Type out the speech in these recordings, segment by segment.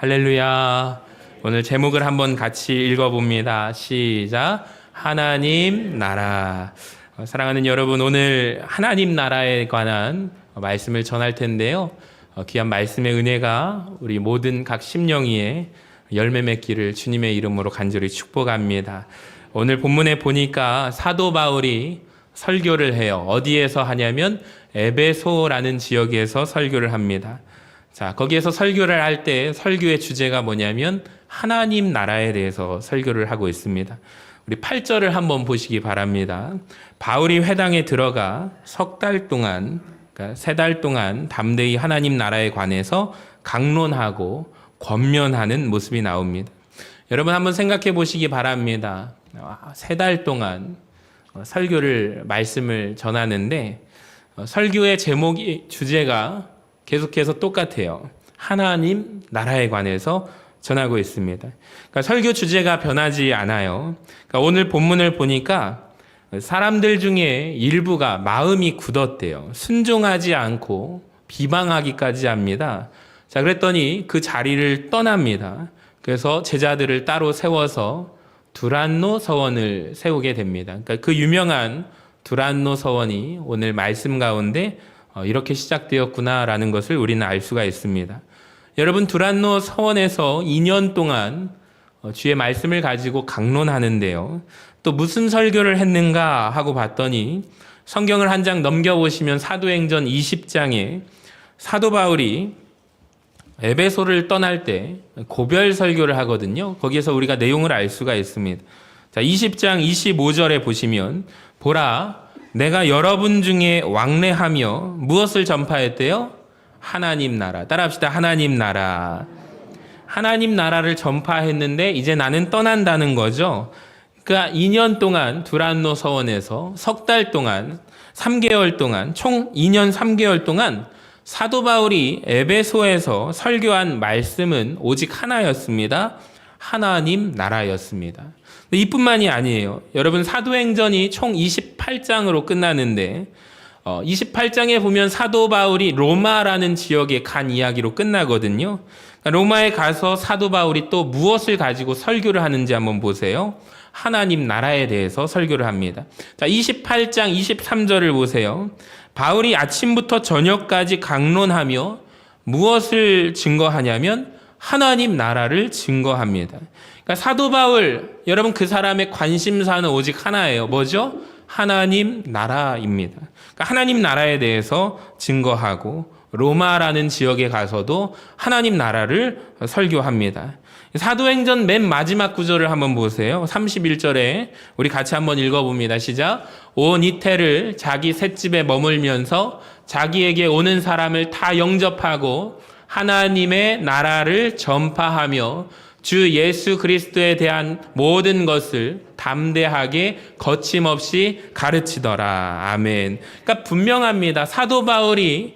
할렐루야. 오늘 제목을 한번 같이 읽어봅니다. 시작. 하나님 나라. 사랑하는 여러분, 오늘 하나님 나라에 관한 말씀을 전할 텐데요. 귀한 말씀의 은혜가 우리 모든 각 심령이에 열매 맺기를 주님의 이름으로 간절히 축복합니다. 오늘 본문에 보니까 사도 바울이 설교를 해요. 어디에서 하냐면 에베소라는 지역에서 설교를 합니다. 자, 거기에서 설교를 할 때 설교의 주제가 뭐냐면 하나님 나라에 대해서 설교를 하고 있습니다. 우리 8절을 한번 보시기 바랍니다. 바울이 회당에 들어가 석 달 동안, 그러니까 3달 동안 담대히 하나님 나라에 관해서 강론하고 권면하는 모습이 나옵니다. 여러분 한번 생각해 보시기 바랍니다. 3달 동안 설교를, 말씀을 전하는데 설교의 제목이, 주제가 계속해서 똑같아요. 하나님 나라에 관해서 전하고 있습니다. 그러니까 설교 주제가 변하지 않아요. 그러니까 오늘 본문을 보니까 사람들 중에 일부가 마음이 굳었대요. 순종하지 않고 비방하기까지 합니다. 자, 그랬더니 그 자리를 떠납니다. 그래서 제자들을 따로 세워서 두란노 서원을 세우게 됩니다. 그러니까 그 유명한 두란노 서원이 오늘 말씀 가운데 이렇게 시작되었구나라는 것을 우리는 알 수가 있습니다. 여러분, 두란노 서원에서 2년 동안 주의 말씀을 가지고 강론하는데요. 또 무슨 설교를 했는가 하고 봤더니 성경을 한 장 넘겨보시면 사도행전 20장에 사도 바울이 에베소를 떠날 때 고별 설교를 하거든요. 거기에서 우리가 내용을 알 수가 있습니다. 자, 20장 25절에 보시면 보라, 내가 여러분 중에 왕래하며 무엇을 전파했대요? 하나님 나라. 따라합시다. 하나님 나라. 하나님 나라를 전파했는데 이제 나는 떠난다는 거죠. 그러니까 2년 동안 두란노 서원에서 석 달 동안, 3개월 동안, 총 2년 3개월 동안 사도 바울이 에베소에서 설교한 말씀은 오직 하나였습니다. 하나님 나라였습니다. 이뿐만이 아니에요. 여러분, 사도행전이 총 28장으로 끝나는데 28장에 보면 사도 바울이 로마라는 지역에 간 이야기로 끝나거든요. 로마에 가서 사도 바울이 또 무엇을 가지고 설교를 하는지 한번 보세요. 하나님 나라에 대해서 설교를 합니다. 자, 28장 23절을 보세요. 바울이 아침부터 저녁까지 강론하며 무엇을 증거하냐면 하나님 나라를 증거합니다. 그러니까 사도 바울, 여러분, 그 사람의 관심사는 오직 하나예요. 뭐죠? 하나님 나라입니다. 그러니까 하나님 나라에 대해서 증거하고 로마라는 지역에 가서도 하나님 나라를 설교합니다. 사도행전 맨 마지막 구절을 한번 보세요. 31절에 우리 같이 한번 읽어봅니다. 시작. 온 이태를 자기 셋집에 머물면서 자기에게 오는 사람을 다 영접하고 하나님의 나라를 전파하며 주 예수 그리스도에 대한 모든 것을 담대하게 거침없이 가르치더라. 아멘. 그러니까 분명합니다. 사도 바울이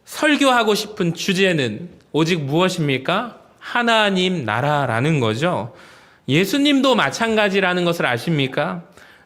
설교하고 싶은 주제는 오직 무엇입니까? 하나님 나라라는 거죠. 예수님도 마찬가지라는 것을 아십니까?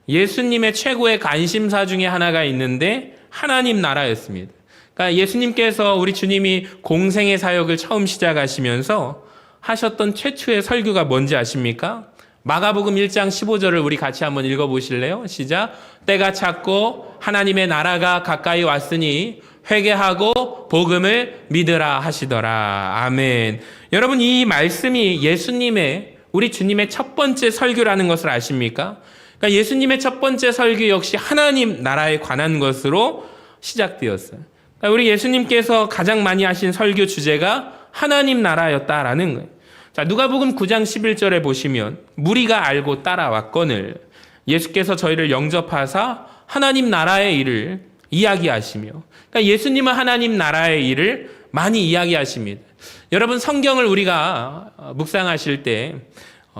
예수님의 최고의 관심사 중에 하나가 있는데 하나님 나라였습니다. 그러니까 예수님께서, 우리 주님이 공생의 사역을 처음 시작하시면서 하셨던 최초의 설교가 뭔지 아십니까? 마가복음 1장 15절을 우리 같이 한번 읽어보실래요? 시작. 때가 찼고 하나님의 나라가 가까이 왔으니 회개하고 복음을 믿으라 하시더라. 아멘. 여러분, 이 말씀이 예수님의, 우리 주님의 첫 번째 설교라는 것을 아십니까? 그러니까 예수님의 첫 번째 설교 역시 하나님 나라에 관한 것으로 시작되었어요. 그러니까 우리 예수님께서 가장 많이 하신 설교 주제가 하나님 나라였다라는 거예요. 자, 누가복음 9장 11절에 보시면 무리가 알고 따라왔거늘 예수께서 저희를 영접하사 하나님 나라의 일을 이야기하시며, 그러니까 예수님은 하나님 나라의 일을 많이 이야기하십니다. 여러분, 성경을 우리가 묵상하실 때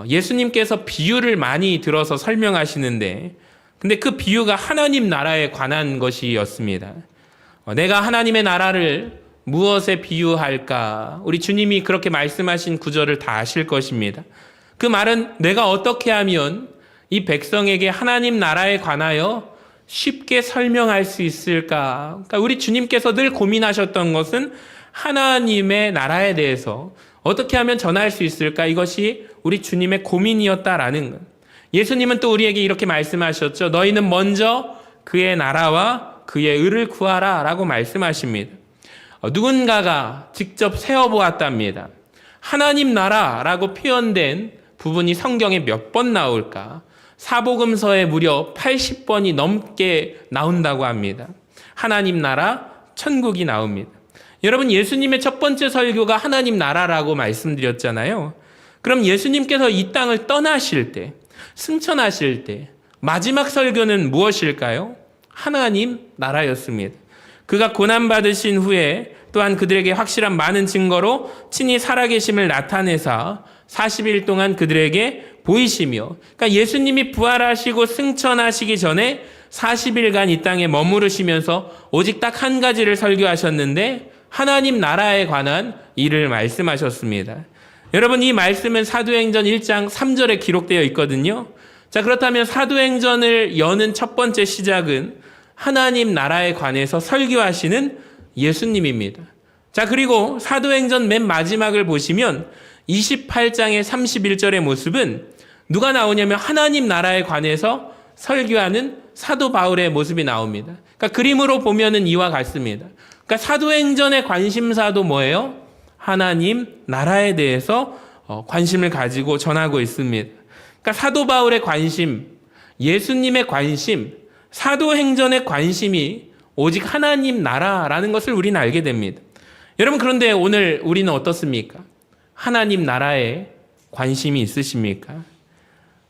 예수님께서 비유를 많이 들어서 설명하시는데, 근데 그 비유가 하나님 나라에 관한 것이었습니다. 내가 하나님의 나라를 무엇에 비유할까? 우리 주님이 그렇게 말씀하신 구절을 다 아실 것입니다. 그 말은 내가 어떻게 하면 이 백성에게 하나님 나라에 관하여 쉽게 설명할 수 있을까? 그러니까 우리 주님께서 늘 고민하셨던 것은 하나님의 나라에 대해서 어떻게 하면 전할 수 있을까? 이것이 우리 주님의 고민이었다라는 것. 예수님은 또 우리에게 이렇게 말씀하셨죠. 너희는 먼저 그의 나라와 그의 의를 구하라 라고 말씀하십니다. 누군가가 직접 세어보았답니다. 하나님 나라라고 표현된 부분이 성경에 몇 번 나올까? 사복음서에 무려 80번이 넘게 나온다고 합니다. 하나님 나라, 천국이 나옵니다. 여러분, 예수님의 첫 번째 설교가 하나님 나라라고 말씀드렸잖아요. 그럼 예수님께서 이 땅을 떠나실 때, 승천하실 때 마지막 설교는 무엇일까요? 하나님 나라였습니다. 그가 고난받으신 후에 또한 그들에게 확실한 많은 증거로 친히 살아계심을 나타내사 40일 동안 그들에게 보이시며, 그러니까 예수님이 부활하시고 승천하시기 전에 40일간 이 땅에 머무르시면서 오직 딱 한 가지를 설교하셨는데 하나님 나라에 관한 일을 말씀하셨습니다. 여러분, 이 말씀은 사도행전 1장 3절에 기록되어 있거든요. 자, 그렇다면 사도행전을 여는 첫 번째 시작은 하나님 나라에 관해서 설교하시는 예수님입니다. 자, 그리고 사도행전 맨 마지막을 보시면 28장의 31절의 모습은 누가 나오냐면 하나님 나라에 관해서 설교하는 사도 바울의 모습이 나옵니다. 그러니까 그림으로 보면은 이와 같습니다. 그러니까 사도행전의 관심사도 뭐예요? 하나님 나라에 대해서 관심을 가지고 전하고 있습니다. 그러니까 사도 바울의 관심, 예수님의 관심, 사도행전의 관심이 오직 하나님 나라라는 것을 우리는 알게 됩니다. 여러분, 그런데 오늘 우리는 어떻습니까? 하나님 나라에 관심이 있으십니까?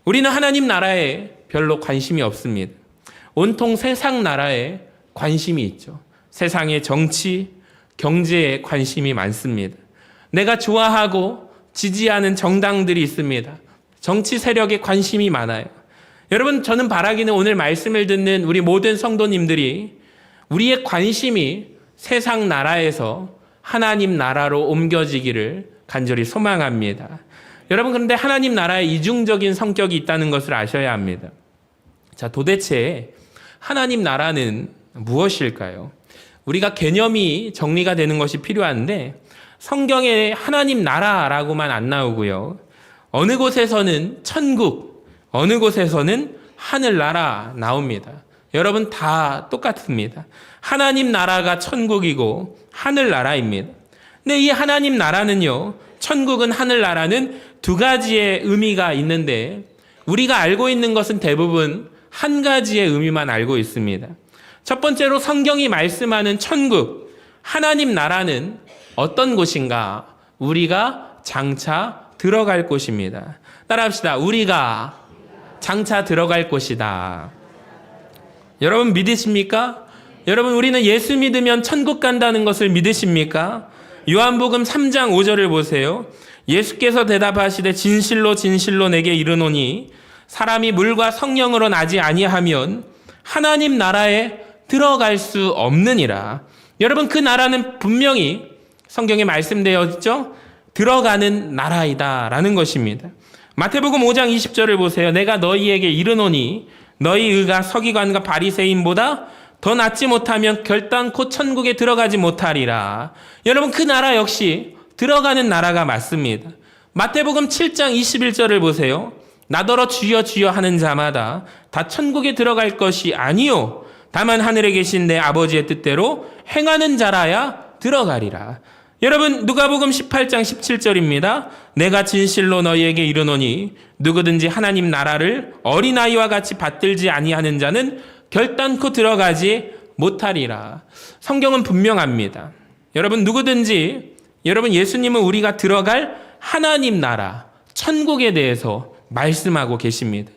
우리는 하나님 나라에 별로 관심이 없습니다. 온통 세상 나라에 관심이 있죠. 세상의 정치, 경제에 관심이 많습니다. 내가 좋아하고 지지하는 정당들이 있습니다. 정치 세력에 관심이 많아요. 여러분, 저는 바라기는 오늘 말씀을 듣는 우리 모든 성도님들이 우리의 관심이 세상 나라에서 하나님 나라로 옮겨지기를 간절히 소망합니다. 여러분, 그런데 하나님 나라에 이중적인 성격이 있다는 것을 아셔야 합니다. 자, 도대체 하나님 나라는 무엇일까요? 우리가 개념이 정리가 되는 것이 필요한데 성경에 하나님 나라라고만 안 나오고요. 어느 곳에서는 천국, 어느 곳에서는 하늘나라 나옵니다. 여러분, 다 똑같습니다. 하나님 나라가 천국이고 하늘나라입니다. 근데 이 하나님 나라는요, 천국은 하늘나라는 두 가지의 의미가 있는데 우리가 알고 있는 것은 대부분 한 가지의 의미만 알고 있습니다. 첫 번째로 성경이 말씀하는 천국, 하나님 나라는 어떤 곳인가? 우리가 장차 들어갈 곳입니다. 따라합시다. 우리가 장차 들어갈 곳이다. 여러분, 믿으십니까? 여러분, 우리는 예수 믿으면 천국 간다는 것을 믿으십니까? 요한복음 3장 5절을 보세요. 예수께서 대답하시되 진실로 진실로 내게 이르노니 사람이 물과 성령으로 나지 아니하면 하나님 나라에 들어갈 수 없느니라. 여러분, 그 나라는 분명히 성경에 말씀되어 있죠? 들어가는 나라이다라는 것입니다. 마태복음 5장 20절을 보세요. 내가 너희에게 이르노니 너희 의가 서기관과 바리새인보다 더 낫지 못하면 결단코 천국에 들어가지 못하리라. 여러분, 그 나라 역시 들어가는 나라가 맞습니다. 마태복음 7장 21절을 보세요. 나더러 주여 주여 하는 자마다 다 천국에 들어갈 것이 아니요 다만 하늘에 계신 내 아버지의 뜻대로 행하는 자라야 들어가리라. 여러분, 누가복음 18장 17절입니다. 내가 진실로 너희에게 이르노니 누구든지 하나님 나라를 어린아이와 같이 받들지 아니하는 자는 결단코 들어가지 못하리라. 성경은 분명합니다. 여러분, 누구든지, 여러분, 예수님은 우리가 들어갈 하나님 나라, 천국에 대해서 말씀하고 계십니다.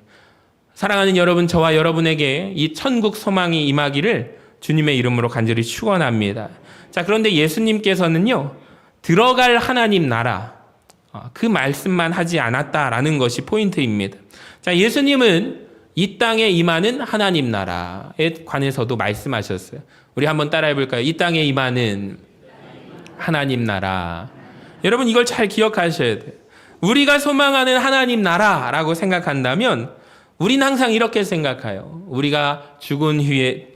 사랑하는 여러분, 저와 여러분에게 이 천국 소망이 임하기를 주님의 이름으로 간절히 축원합니다. 자, 그런데 예수님께서는요, 들어갈 하나님 나라, 그 말씀만 하지 않았다라는 것이 포인트입니다. 자, 예수님은 이 땅에 임하는 하나님 나라에 관해서도 말씀하셨어요. 우리 한번 따라해 볼까요? 이 땅에 임하는 하나님 나라. 여러분, 이걸 잘 기억하셔야 돼요. 우리가 소망하는 하나님 나라라고 생각한다면 우리는 항상 이렇게 생각해요. 우리가 죽은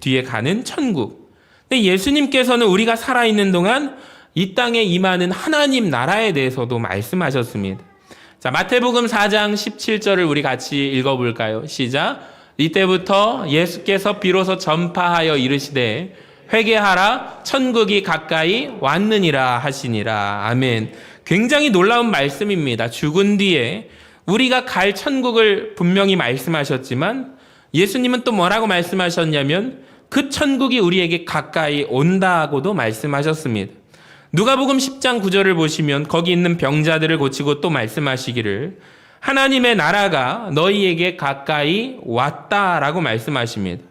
뒤에 가는 천국. 근데 예수님께서는 우리가 살아있는 동안 이 땅에 임하는 하나님 나라에 대해서도 말씀하셨습니다. 자, 마태복음 4장 17절을 우리 같이 읽어볼까요? 시작. 이때부터 예수께서 비로소 전파하여 이르시되 회개하라 천국이 가까이 왔느니라 하시니라. 아멘. 굉장히 놀라운 말씀입니다. 죽은 뒤에 우리가 갈 천국을 분명히 말씀하셨지만 예수님은 또 뭐라고 말씀하셨냐면 그 천국이 우리에게 가까이 온다고도 말씀하셨습니다. 누가복음 10장 9절을 보시면 거기 있는 병자들을 고치고 또 말씀하시기를 하나님의 나라가 너희에게 가까이 왔다라고 말씀하십니다.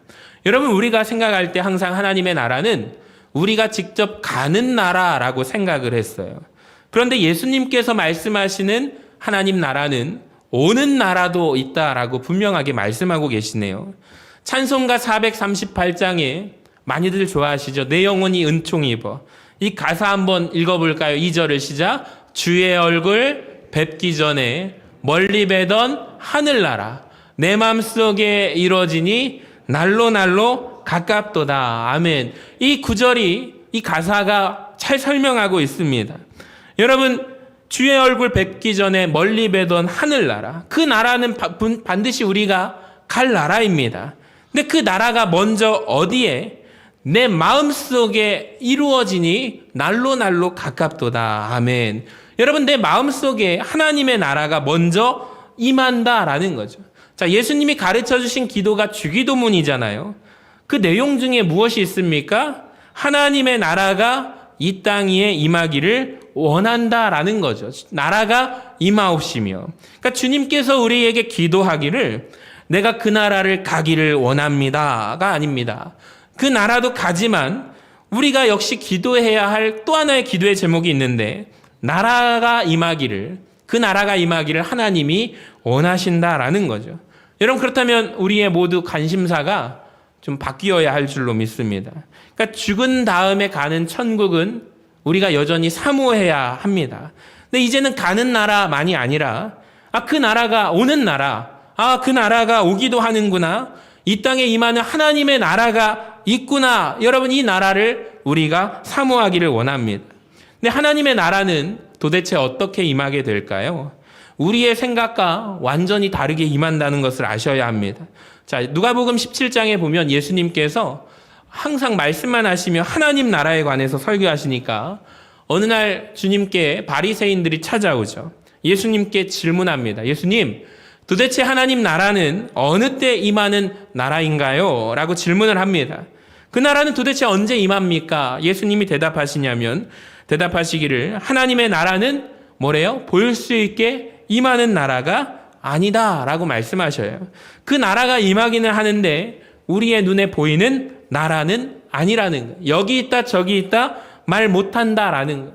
여러분, 우리가 생각할 때 항상 하나님의 나라는 우리가 직접 가는 나라라고 생각을 했어요. 그런데 예수님께서 말씀하시는 하나님 나라는 오는 나라도 있다라고 분명하게 말씀하고 계시네요. 찬송가 438장에 많이들 좋아하시죠? 내 영혼이 은총 입어. 이 가사 한번 읽어볼까요? 2절을 시작. 주의 얼굴 뵙기 전에 멀리 뵈던 하늘나라 내 맘속에 이루어지니 날로 가깝도다. 아멘. 이 구절이, 이 가사가 잘 설명하고 있습니다. 여러분, 주의 얼굴 뵙기 전에 멀리 뵈던 하늘나라, 그 나라는 반드시 우리가 갈 나라입니다. 근데 그 나라가 먼저 어디에? 내 마음속에 이루어지니 날로 가깝도다. 아멘. 여러분, 내 마음속에 하나님의 나라가 먼저 임한다라는 거죠. 자, 예수님이 가르쳐 주신 기도가 주기도문이잖아요. 그 내용 중에 무엇이 있습니까? 하나님의 나라가 이 땅 위에 임하기를 원한다라는 거죠. 나라가 임하옵시며. 그러니까 주님께서 우리에게 기도하기를 내가 그 나라를 가기를 원합니다가 아닙니다. 그 나라도 가지만 우리가 역시 기도해야 할 또 하나의 기도의 제목이 있는데 나라가 임하기를, 그 나라가 임하기를 하나님이 원하신다라는 거죠. 여러분, 그렇다면 우리의 모두 관심사가 좀 바뀌어야 할 줄로 믿습니다. 그러니까 죽은 다음에 가는 천국은 우리가 여전히 사모해야 합니다. 근데 이제는 가는 나라만이 아니라 그 나라가 오는 나라, 그 나라가 오기도 하는구나, 이 땅에 임하는 하나님의 나라가 있구나. 여러분, 이 나라를 우리가 사모하기를 원합니다. 근데 하나님의 나라는 도대체 어떻게 임하게 될까요? 우리의 생각과 완전히 다르게 임한다는 것을 아셔야 합니다. 자, 누가복음 17장에 보면 예수님께서 항상 말씀만 하시며 하나님 나라에 관해서 설교하시니까 어느 날 주님께 바리새인들이 찾아오죠. 예수님께 질문합니다. 예수님, 도대체 하나님 나라는 어느 때 임하는 나라인가요? 라고 질문을 합니다. 그 나라는 도대체 언제 임합니까? 예수님이 대답하시기를 하나님의 나라는 뭐래요? 볼 수 있게 임하는 나라가 아니다 라고 말씀하셔요. 그 나라가 임하기는 하는데 우리의 눈에 보이는 나라는 아니라는 거예요. 여기 있다 저기 있다 말 못한다라는 거예요.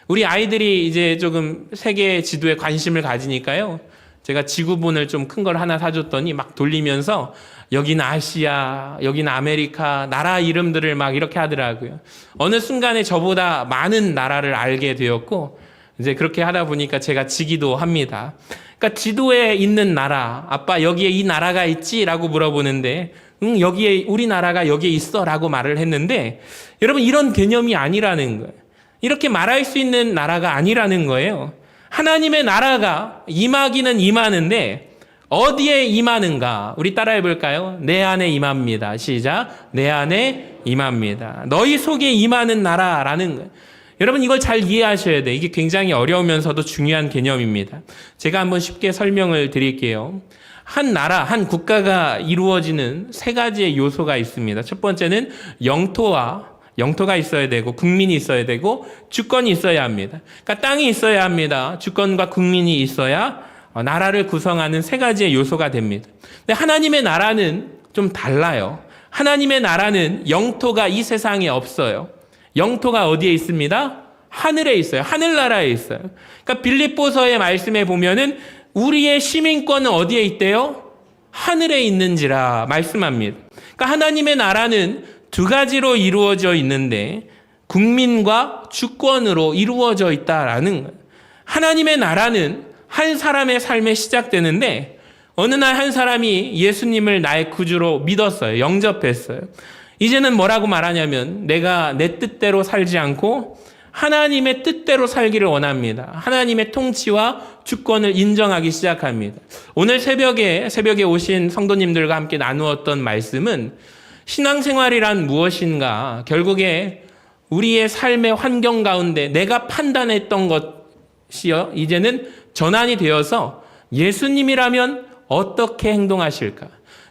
우리 아이들이 이제 조금 세계 지도에 관심을 가지니까요, 제가 지구본을 좀 큰 걸 하나 사줬더니 막 돌리면서 여기는 아시아, 여기는 아메리카, 나라 이름들을 막 이렇게 하더라고요. 어느 순간에 저보다 많은 나라를 알게 되었고, 이제 그렇게 하다 보니까 제가 지기도 합니다. 그러니까 지도에 있는 나라, 아빠 여기에 이 나라가 있지? 라고 물어보는데 여기에 우리나라가 여기에 있어 라고 말을 했는데, 여러분, 이런 개념이 아니라는 거예요. 이렇게 말할 수 있는 나라가 아니라는 거예요. 하나님의 나라가 임하기는 임하는데 어디에 임하는가? 우리 따라해 볼까요? 내 안에 임합니다. 시작. 내 안에 임합니다. 너희 속에 임하는 나라라는 거예요. 여러분, 이걸 잘 이해하셔야 돼요. 이게 굉장히 어려우면서도 중요한 개념입니다. 제가 한번 쉽게 설명을 드릴게요. 한 나라, 한 국가가 이루어지는 세 가지의 요소가 있습니다. 첫 번째는 영토가 있어야 되고, 국민이 있어야 되고, 주권이 있어야 합니다. 그러니까 땅이 있어야 합니다. 주권과 국민이 있어야 나라를 구성하는 세 가지의 요소가 됩니다. 근데 하나님의 나라는 좀 달라요. 하나님의 나라는 영토가 이 세상에 없어요. 영토가 어디에 있습니다? 하늘에 있어요. 하늘나라에 있어요. 그러니까 빌립보서의 말씀에 보면은 우리의 시민권은 어디에 있대요? 하늘에 있는지라 말씀합니다. 그러니까 하나님의 나라는 두 가지로 이루어져 있는데 국민과 주권으로 이루어져 있다라는 거예요. 하나님의 나라는 한 사람의 삶에 시작되는데 어느 날 한 사람이 예수님을 나의 구주로 믿었어요. 영접했어요. 이제는 뭐라고 말하냐면 내가 내 뜻대로 살지 않고 하나님의 뜻대로 살기를 원합니다. 하나님의 통치와 주권을 인정하기 시작합니다. 오늘 새벽에 오신 성도님들과 함께 나누었던 말씀은 신앙생활이란 무엇인가? 결국에 우리의 삶의 환경 가운데 내가 판단했던 것이요, 이제는 전환이 되어서 예수님이라면 어떻게 행동하실까?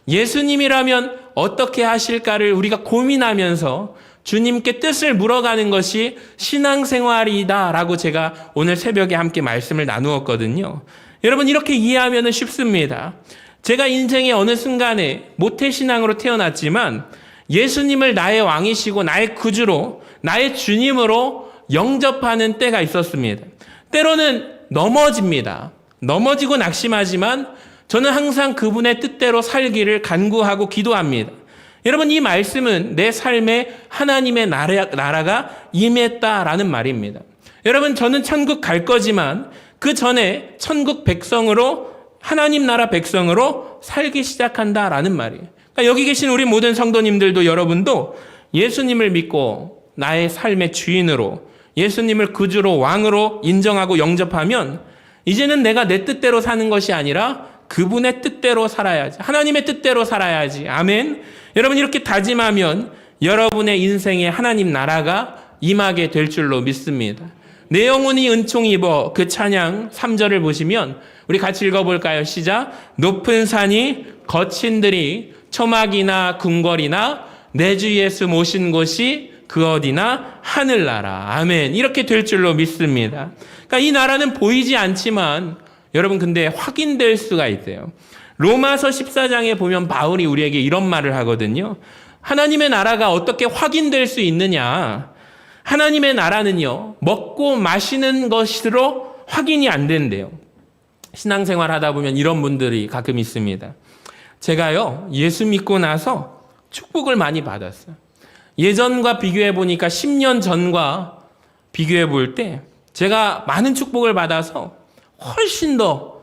예수님이라면 어떻게 하실까를 우리가 고민하면서 주님께 뜻을 물어가는 것이 신앙생활이다라고 제가 오늘 새벽에 함께 말씀을 나누었거든요. 여러분, 이렇게 이해하면 쉽습니다. 제가 인생의 어느 순간에 모태신앙으로 태어났지만 예수님을 나의 왕이시고 나의 구주로, 나의 주님으로 영접하는 때가 있었습니다. 때로는 넘어집니다. 넘어지고 낙심하지만 저는 항상 그분의 뜻대로 살기를 간구하고 기도합니다. 여러분, 이 말씀은 내 삶에 하나님의 나라가 임했다라는 말입니다. 여러분, 저는 천국 갈 거지만 그 전에 천국 백성으로, 하나님 나라 백성으로 살기 시작한다라는 말이에요. 그러니까 여기 계신 우리 모든 성도님들도, 여러분도 예수님을 믿고 나의 삶의 주인으로, 예수님을 구주로, 왕으로 인정하고 영접하면 이제는 내가 내 뜻대로 사는 것이 아니라 그분의 뜻대로 살아야지, 하나님의 뜻대로 살아야지. 아멘. 여러분, 이렇게 다짐하면 여러분의 인생에 하나님 나라가 임하게 될 줄로 믿습니다. 내 영혼이 은총 입어, 그 찬양 3절을 보시면 우리 같이 읽어볼까요? 시작. 높은 산이 거친 들이 초막이나 궁궐이나 내 주 예수 모신 곳이 그 어디나 하늘나라. 아멘. 이렇게 될 줄로 믿습니다. 그러니까 이 나라는 보이지 않지만 여러분, 근데 확인될 수가 있대요. 로마서 14장에 보면 바울이 우리에게 이런 말을 하거든요. 하나님의 나라가 어떻게 확인될 수 있느냐? 하나님의 나라는요, 먹고 마시는 것으로 확인이 안 된대요. 신앙생활 하다 보면 이런 분들이 가끔 있습니다. 제가요, 예수 믿고 나서 축복을 많이 받았어요. 예전과 비교해 보니까 10년 전과 비교해 볼 때 제가 많은 축복을 받아서 훨씬 더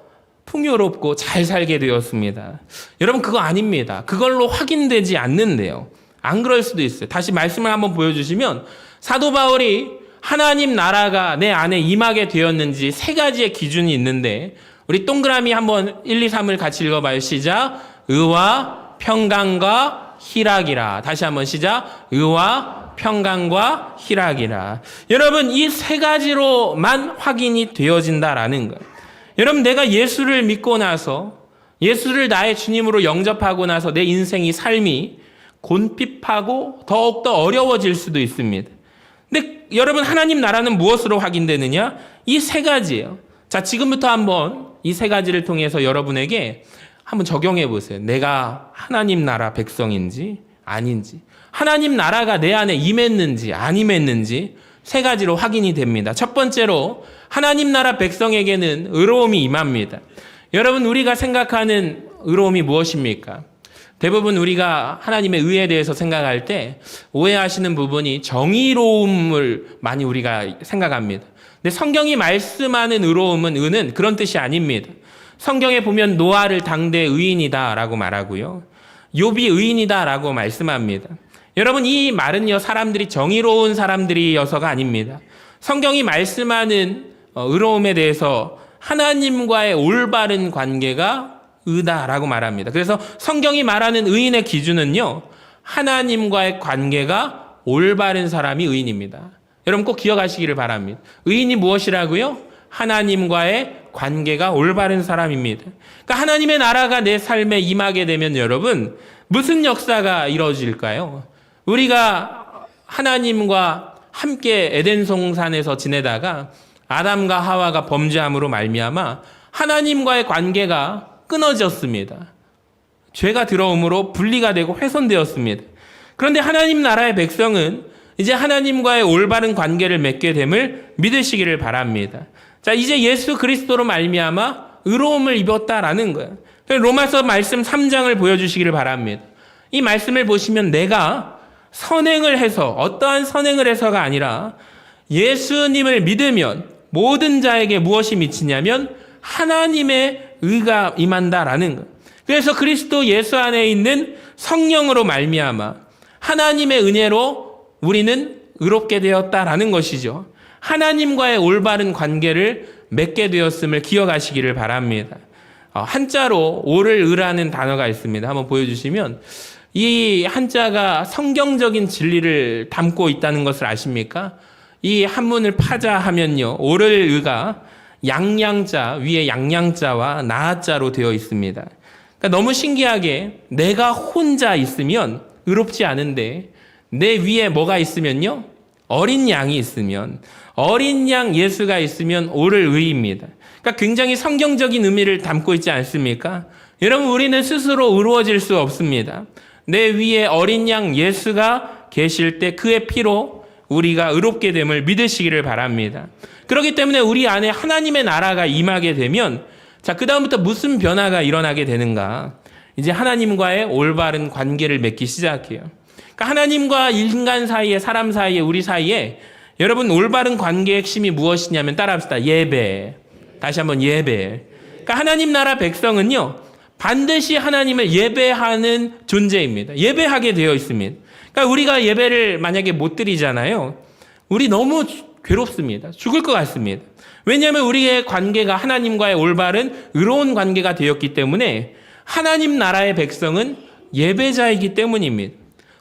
풍요롭고 잘 살게 되었습니다. 여러분, 그거 아닙니다. 그걸로 확인되지 않는데요. 안 그럴 수도 있어요. 다시 말씀을 한번 보여주시면 사도 바울이 하나님 나라가 내 안에 임하게 되었는지 세 가지의 기준이 있는데, 우리 동그라미 한번 1, 2, 3을 같이 읽어봐요. 시작. 의와 평강과 희락이라. 다시 한번 시작. 의와 평강과 희락이라. 여러분, 이 세 가지로만 확인이 되어진다라는 거예요. 여러분, 내가 예수를 믿고 나서, 예수를 나의 주님으로 영접하고 나서 내 인생이, 삶이 곤핍하고 더욱더 어려워질 수도 있습니다. 근데 여러분, 하나님 나라는 무엇으로 확인되느냐? 이 세 가지예요. 자, 지금부터 한번 이 세 가지를 통해서 여러분에게 한번 적용해 보세요. 내가 하나님 나라 백성인지 아닌지, 하나님 나라가 내 안에 임했는지 안 임했는지 세 가지로 확인이 됩니다. 첫 번째로, 하나님 나라 백성에게는 의로움이 임합니다. 여러분, 우리가 생각하는 의로움이 무엇입니까? 대부분 우리가 하나님의 의에 대해서 생각할 때 오해하시는 부분이 정의로움을 많이 우리가 생각합니다. 근데 성경이 말씀하는 의로움은, 의는 그런 뜻이 아닙니다. 성경에 보면 노아를 당대 의인이다라고 말하고요, 욥이 의인이다라고 말씀합니다. 여러분, 이 말은요, 사람들이 정의로운 사람들이어서가 아닙니다. 성경이 말씀하는 의로움에 대해서 하나님과의 올바른 관계가 의다라고 말합니다. 그래서 성경이 말하는 의인의 기준은요, 하나님과의 관계가 올바른 사람이 의인입니다. 여러분, 꼭 기억하시기를 바랍니다. 의인이 무엇이라고요? 하나님과의 관계가 올바른 사람입니다. 그러니까 하나님의 나라가 내 삶에 임하게 되면 여러분, 무슨 역사가 이루어질까요? 우리가 하나님과 함께 에덴 동산에서 지내다가 아담과 하와가 범죄함으로 말미암아 하나님과의 관계가 끊어졌습니다. 죄가 들어옴으로 분리가 되고 훼손되었습니다. 그런데 하나님 나라의 백성은 이제 하나님과의 올바른 관계를 맺게 됨을 믿으시기를 바랍니다. 자, 이제 예수 그리스도로 말미암아 의로움을 입었다라는 거예요. 로마서 말씀 3장을 보여주시기를 바랍니다. 이 말씀을 보시면 내가 선행을 해서, 어떠한 선행을 해서가 아니라 예수님을 믿으면 모든 자에게 무엇이 미치냐면 하나님의 의가 임한다라는 것. 그래서 그리스도 예수 안에 있는 성령으로 말미암아 하나님의 은혜로 우리는 의롭게 되었다라는 것이죠. 하나님과의 올바른 관계를 맺게 되었음을 기억하시기를 바랍니다. 한자로 오를 의라는 단어가 있습니다. 한번 보여주시면 이 한자가 성경적인 진리를 담고 있다는 것을 아십니까? 이 한문을 파자 하면요, 오를 의가 양양자 위에 양양자와 나자로 되어 있습니다. 그러니까 너무 신기하게 내가 혼자 있으면 의롭지 않은데 내 위에 뭐가 있으면요, 어린 양이 있으면, 어린 양 예수가 있으면 오를 의입니다. 그러니까 굉장히 성경적인 의미를 담고 있지 않습니까? 여러분, 우리는 스스로 의로워질 수 없습니다. 내 위에 어린 양 예수가 계실 때 그의 피로 우리가 의롭게 됨을 믿으시기를 바랍니다. 그렇기 때문에 우리 안에 하나님의 나라가 임하게 되면, 자, 그 다음부터 무슨 변화가 일어나게 되는가? 이제 하나님과의 올바른 관계를 맺기 시작해요. 그러니까 하나님과 인간 사이에, 사람 사이에, 우리 사이에 여러분 올바른 관계의 핵심이 무엇이냐면, 따라합시다. 예배. 다시 한번 예배. 그러니까 하나님 나라 백성은요, 반드시 하나님을 예배하는 존재입니다. 예배하게 되어 있습니다. 그러니까 우리가 예배를 만약에 못 드리잖아요. 우리 너무 괴롭습니다. 죽을 것 같습니다. 왜냐하면 우리의 관계가 하나님과의 올바른 의로운 관계가 되었기 때문에 하나님 나라의 백성은 예배자이기 때문입니다.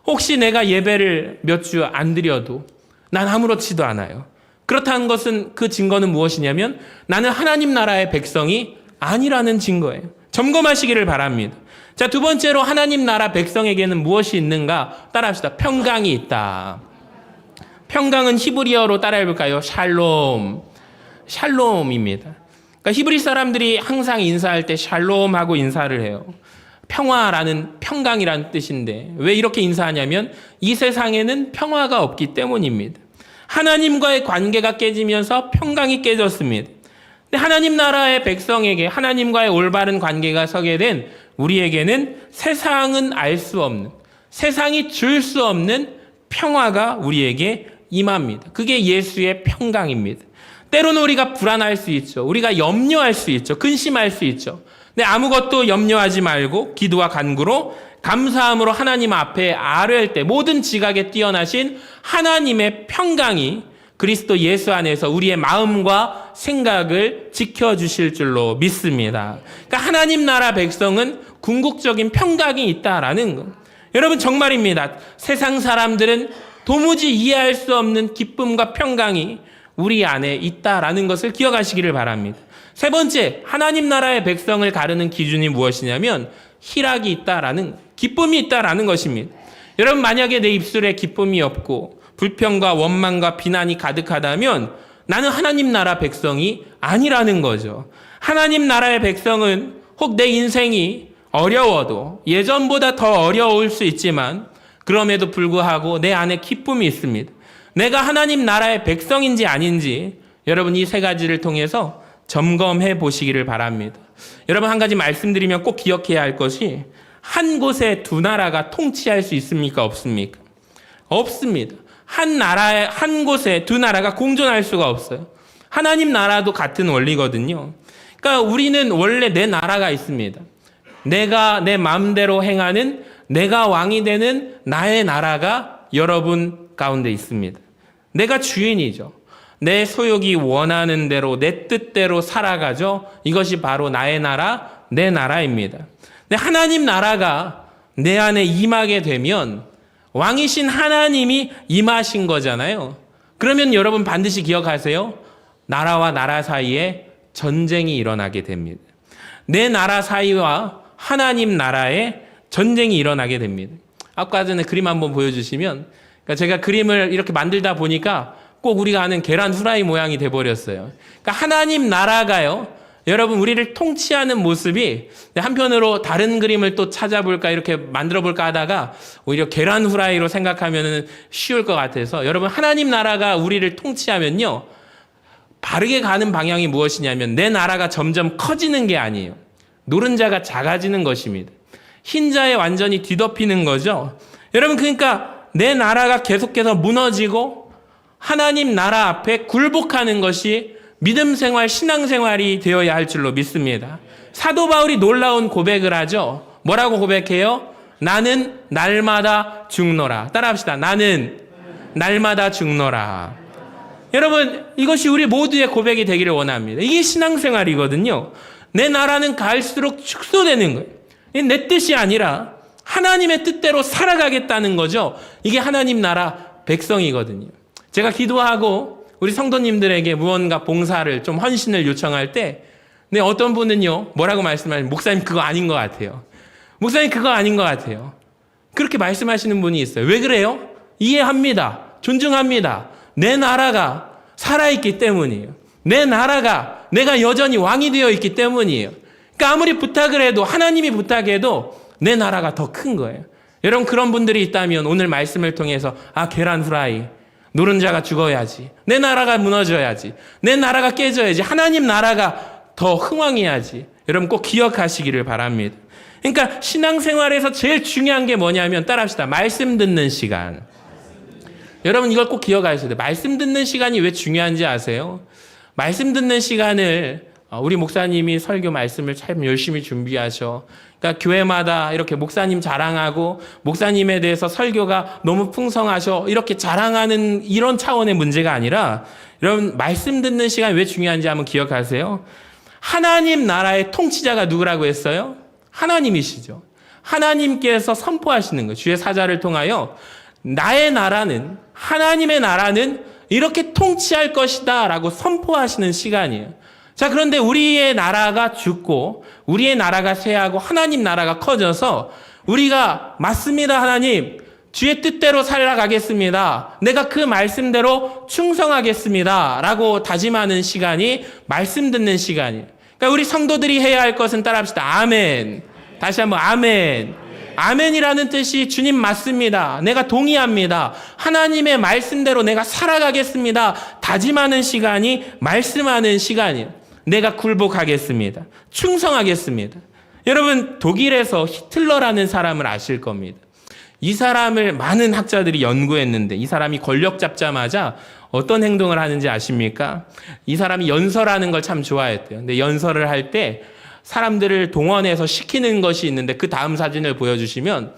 혹시 내가 예배를 몇 주 안 드려도 난 아무렇지도 않아요. 그렇다는 것은, 그 증거는 무엇이냐면 나는 하나님 나라의 백성이 아니라는 증거예요. 점검하시기를 바랍니다. 자, 두 번째로 하나님 나라 백성에게는 무엇이 있는가? 따라합시다. 평강이 있다. 평강은 히브리어로 따라해볼까요? 샬롬. 샬롬입니다. 그러니까 히브리 사람들이 항상 인사할 때 샬롬하고 인사를 해요. 평화라는, 평강이라는 뜻인데 왜 이렇게 인사하냐면 이 세상에는 평화가 없기 때문입니다. 하나님과의 관계가 깨지면서 평강이 깨졌습니다. 근데 하나님 나라의 백성에게 하나님과의 올바른 관계가 서게 된 우리에게는 세상은 알 수 없는, 세상이 줄 수 없는 평화가 우리에게 임합니다. 그게 예수의 평강입니다. 때로는 우리가 불안할 수 있죠. 우리가 염려할 수 있죠. 근심할 수 있죠. 근데 아무것도 염려하지 말고 기도와 간구로 감사함으로 하나님 앞에 아뢰할 때 모든 지각에 뛰어나신 하나님의 평강이 그리스도 예수 안에서 우리의 마음과 생각을 지켜주실 줄로 믿습니다. 그러니까 하나님 나라 백성은 궁극적인 평강이 있다라는 것. 여러분, 정말입니다. 세상 사람들은 도무지 이해할 수 없는 기쁨과 평강이 우리 안에 있다라는 것을 기억하시기를 바랍니다. 세 번째, 하나님 나라의 백성을 가르는 기준이 무엇이냐면 희락이 있다라는, 기쁨이 있다라는 것입니다. 여러분, 만약에 내 입술에 기쁨이 없고 불평과 원망과 비난이 가득하다면 나는 하나님 나라 백성이 아니라는 거죠. 하나님 나라의 백성은 혹 내 인생이 어려워도 예전보다 더 어려울 수 있지만 그럼에도 불구하고 내 안에 기쁨이 있습니다. 내가 하나님 나라의 백성인지 아닌지 여러분 이 세 가지를 통해서 점검해 보시기를 바랍니다. 여러분, 한 가지 말씀드리면 꼭 기억해야 할 것이, 한 곳에 두 나라가 통치할 수 있습니까? 없습니까? 없습니다. 한 곳에 두 나라가 공존할 수가 없어요. 하나님 나라도 같은 원리거든요. 그러니까 우리는 원래 내 나라가 있습니다. 내가 내 마음대로 행하는, 내가 왕이 되는 나의 나라가 여러분 가운데 있습니다. 내가 주인이죠. 내 소욕이 원하는 대로 내 뜻대로 살아가죠. 이것이 바로 나의 나라, 내 나라입니다. 근데 하나님 나라가 내 안에 임하게 되면 왕이신 하나님이 임하신 거잖아요. 그러면 여러분 반드시 기억하세요. 나라와 나라 사이에 전쟁이 일어나게 됩니다. 내 나라 사이와 하나님 나라의 전쟁이 일어나게 됩니다. 아까 전에 그림 한번 보여주시면, 그러니까 제가 그림을 이렇게 만들다 보니까 꼭 우리가 아는 계란 후라이 모양이 돼버렸어요. 그러니까 하나님 나라가요, 여러분 우리를 통치하는 모습이, 한편으로 다른 그림을 또 찾아볼까 이렇게 만들어볼까 하다가 오히려 계란 후라이로 생각하면 쉬울 것 같아서, 여러분 하나님 나라가 우리를 통치하면요, 바르게 가는 방향이 무엇이냐면 내 나라가 점점 커지는 게 아니에요. 노른자가 작아지는 것입니다. 흰자에 완전히 뒤덮이는 거죠. 여러분, 그러니까 내 나라가 계속해서 무너지고 하나님 나라 앞에 굴복하는 것이 믿음 생활, 신앙 생활이 되어야 할 줄로 믿습니다. 사도 바울이 놀라운 고백을 하죠. 뭐라고 고백해요? 나는 날마다 죽노라. 따라합시다. 나는 날마다 죽노라. 여러분, 이것이 우리 모두의 고백이 되기를 원합니다. 이게 신앙생활이거든요. 내 나라는 갈수록 축소되는 거예요. 내 뜻이 아니라 하나님의 뜻대로 살아가겠다는 거죠. 이게 하나님 나라 백성이거든요. 제가 기도하고 우리 성도님들에게 무언가 봉사를 좀 헌신을 요청할 때, 네, 어떤 분은요, 뭐라고 말씀하시면, 목사님 그거 아닌 것 같아요. 목사님 그거 아닌 것 같아요. 그렇게 말씀하시는 분이 있어요. 왜 그래요? 이해합니다. 존중합니다. 내 나라가 살아있기 때문이에요. 내 나라가 내가 여전히 왕이 되어 있기 때문이에요. 그러니까 아무리 부탁을 해도, 하나님이 부탁해도 내 나라가 더 큰 거예요. 여러분, 그런 분들이 있다면 오늘 말씀을 통해서, 계란 후라이, 노른자가 죽어야지, 내 나라가 무너져야지, 내 나라가 깨져야지, 하나님 나라가 더 흥왕해야지, 여러분 꼭 기억하시기를 바랍니다. 그러니까 신앙생활에서 제일 중요한 게 뭐냐면, 따라합시다. 말씀 듣는 시간. 여러분, 이걸 꼭 기억하셔야 돼요. 말씀 듣는 시간이 왜 중요한지 아세요? 말씀 듣는 시간을 우리 목사님이 설교 말씀을 참 열심히 준비하셔. 그러니까 교회마다 이렇게 목사님 자랑하고 목사님에 대해서 설교가 너무 풍성하셔, 이렇게 자랑하는 이런 차원의 문제가 아니라, 여러분, 말씀 듣는 시간이 왜 중요한지 한번 기억하세요. 하나님 나라의 통치자가 누구라고 했어요? 하나님이시죠. 하나님께서 선포하시는 거예요. 주의 사자를 통하여 나의 나라는, 하나님의 나라는 이렇게 통치할 것이다 라고 선포하시는 시간이에요. 자, 그런데 우리의 나라가 죽고 우리의 나라가 쇠하고 하나님 나라가 커져서 우리가 맞습니다, 하나님, 주의 뜻대로 살아가겠습니다, 내가 그 말씀대로 충성하겠습니다 라고 다짐하는 시간이 말씀 듣는 시간이에요. 그러니까 우리 성도들이 해야 할 것은, 따라합시다. 아멘. 다시 한번 아멘. 아멘이라는 뜻이 주님 맞습니다, 내가 동의합니다, 하나님의 말씀대로 내가 살아가겠습니다, 다짐하는 시간이 말씀하는 시간이에요. 내가 굴복하겠습니다, 충성하겠습니다. 여러분, 독일에서 히틀러라는 사람을 아실 겁니다. 이 사람을 많은 학자들이 연구했는데, 이 사람이 권력 잡자마자 어떤 행동을 하는지 아십니까? 이 사람이 연설하는 걸 참 좋아했대요. 근데 연설을 할 때 사람들을 동원해서 시키는 것이 있는데, 그 다음 사진을 보여주시면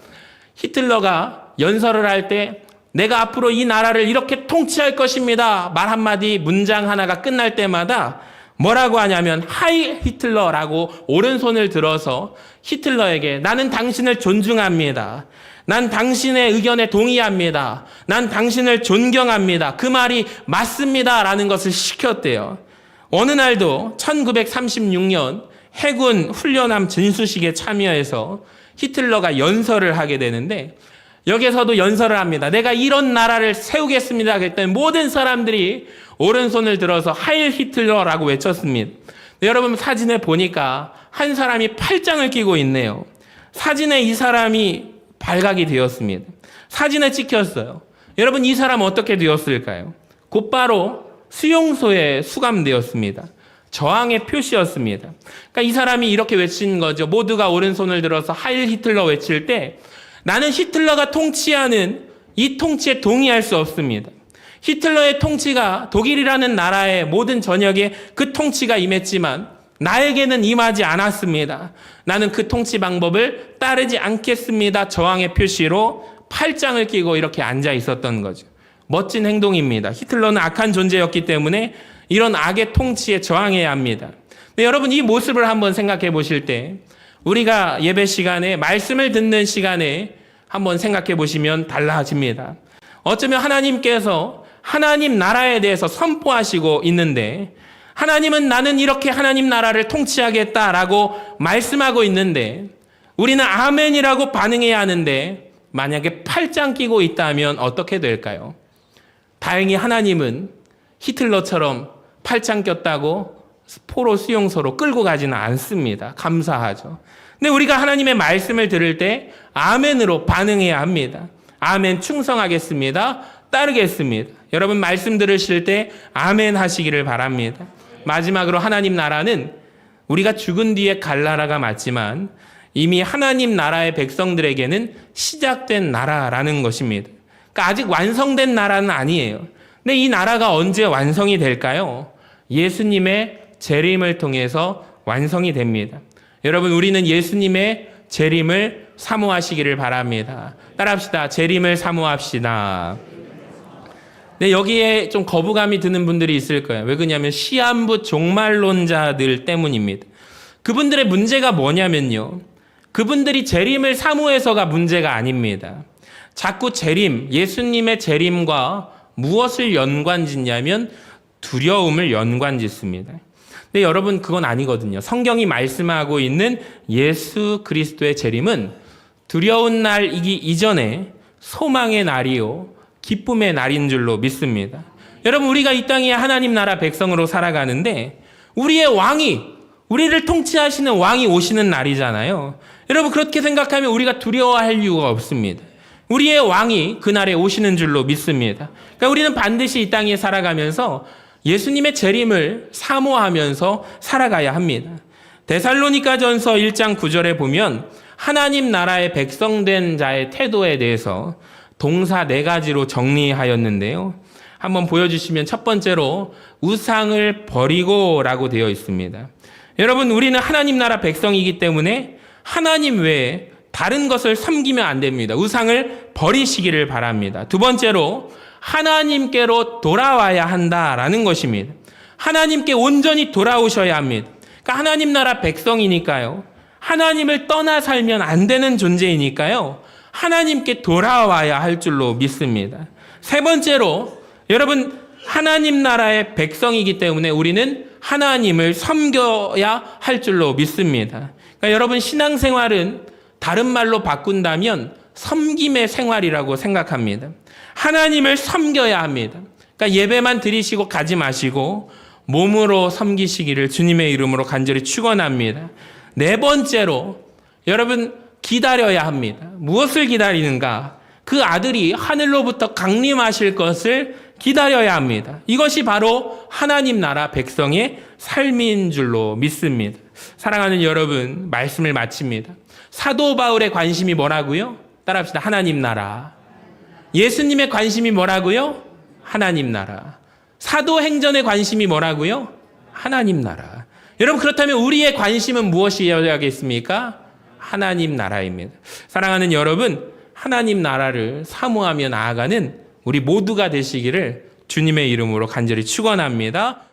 히틀러가 연설을 할 때 내가 앞으로 이 나라를 이렇게 통치할 것입니다, 말 한마디, 문장 하나가 끝날 때마다 뭐라고 하냐면 하이 히틀러라고 오른손을 들어서 히틀러에게, 나는 당신을 존중합니다, 난 당신의 의견에 동의합니다, 난 당신을 존경합니다, 그 말이 맞습니다 라는 것을 시켰대요. 어느 날도 1936년 해군 훈련함 진수식에 참여해서 히틀러가 연설을 하게 되는데, 여기서도 연설을 합니다. 내가 이런 나라를 세우겠습니다. 그랬더니 모든 사람들이 오른손을 들어서 하일 히틀러라고 외쳤습니다. 여러분, 사진을 보니까 한 사람이 팔짱을 끼고 있네요. 사진에 이 사람이 발각이 되었습니다. 사진에 찍혔어요. 여러분, 이 사람 어떻게 되었을까요? 곧바로 수용소에 수감되었습니다. 저항의 표시였습니다. 그러니까 이 사람이 이렇게 외친 거죠. 모두가 오른손을 들어서 하일 히틀러 외칠 때, 나는 히틀러가 통치하는 이 통치에 동의할 수 없습니다. 히틀러의 통치가 독일이라는 나라의 모든 전역에 그 통치가 임했지만 나에게는 임하지 않았습니다. 나는 그 통치 방법을 따르지 않겠습니다. 저항의 표시로 팔짱을 끼고 이렇게 앉아 있었던 거죠. 멋진 행동입니다. 히틀러는 악한 존재였기 때문에 이런 악의 통치에 저항해야 합니다. 근데 여러분, 이 모습을 한번 생각해 보실 때, 우리가 예배 시간에, 말씀을 듣는 시간에 한번 생각해 보시면 달라집니다. 어쩌면 하나님께서 하나님 나라에 대해서 선포하시고 있는데, 하나님은 나는 이렇게 하나님 나라를 통치하겠다라고 말씀하고 있는데, 우리는 아멘이라고 반응해야 하는데, 만약에 팔짱 끼고 있다면 어떻게 될까요? 다행히 하나님은 히틀러처럼 팔짱 꼈다고 포로 수용소로 끌고 가지는 않습니다. 감사하죠. 근데 우리가 하나님의 말씀을 들을 때 아멘으로 반응해야 합니다. 아멘, 충성하겠습니다, 따르겠습니다. 여러분, 말씀 들으실 때 아멘 하시기를 바랍니다. 마지막으로, 하나님 나라는 우리가 죽은 뒤에 갈 나라가 맞지만 이미 하나님 나라의 백성들에게는 시작된 나라라는 것입니다. 그러니까 아직 완성된 나라는 아니에요. 근데 이 나라가 언제 완성이 될까요? 예수님의 재림을 통해서 완성이 됩니다. 여러분, 우리는 예수님의 재림을 사모하시기를 바랍니다. 따라합시다. 재림을 사모합시다. 근데 여기에 좀 거부감이 드는 분들이 있을 거예요. 왜 그러냐면 시한부 종말론자들 때문입니다. 그분들의 문제가 뭐냐면요. 그분들이 재림을 사모해서가 문제가 아닙니다. 자꾸 재림, 예수님의 재림과 무엇을 연관짓냐면 두려움을 연관짓습니다. 근데 여러분 그건 아니거든요. 성경이 말씀하고 있는 예수 그리스도의 재림은 두려운 날이기 이전에 소망의 날이요 기쁨의 날인 줄로 믿습니다. 여러분 우리가 이 땅에 하나님 나라 백성으로 살아가는데 우리의 왕이 우리를 통치하시는 왕이 오시는 날이잖아요. 여러분 그렇게 생각하면 우리가 두려워할 이유가 없습니다. 우리의 왕이 그날에 오시는 줄로 믿습니다. 그러니까 우리는 반드시 이 땅에 살아가면서 예수님의 재림을 사모하면서 살아가야 합니다. 데살로니가전서 1장 9절에 보면 하나님 나라의 백성된 자의 태도에 대해서 동사 4가지로 정리하였는데요. 한번 보여주시면 첫 번째로 우상을 버리고 라고 되어 있습니다. 여러분 우리는 하나님 나라 백성이기 때문에 하나님 외에 다른 것을 섬기면 안 됩니다. 우상을 버리시기를 바랍니다. 두 번째로 하나님께로 돌아와야 한다라는 것입니다. 하나님께 온전히 돌아오셔야 합니다. 그러니까 하나님 나라 백성이니까요. 하나님을 떠나 살면 안 되는 존재이니까요. 하나님께 돌아와야 할 줄로 믿습니다. 세 번째로 여러분 하나님 나라의 백성이기 때문에 우리는 하나님을 섬겨야 할 줄로 믿습니다. 그러니까 여러분 신앙생활은 다른 말로 바꾼다면 섬김의 생활이라고 생각합니다. 하나님을 섬겨야 합니다. 그러니까 예배만 드리시고 가지 마시고 몸으로 섬기시기를 주님의 이름으로 간절히 축원합니다. 네 번째로 여러분 기다려야 합니다. 무엇을 기다리는가? 그 아들이 하늘로부터 강림하실 것을 기다려야 합니다. 이것이 바로 하나님 나라 백성의 삶인 줄로 믿습니다. 사랑하는 여러분, 말씀을 마칩니다. 사도 바울의 관심이 뭐라고요? 따라합시다. 하나님 나라. 예수님의 관심이 뭐라고요? 하나님 나라. 사도행전의 관심이 뭐라고요? 하나님 나라. 여러분 그렇다면 우리의 관심은 무엇이어야겠습니까? 하나님 나라입니다. 사랑하는 여러분, 하나님 나라를 사모하며 나아가는 우리 모두가 되시기를 주님의 이름으로 간절히 축원합니다.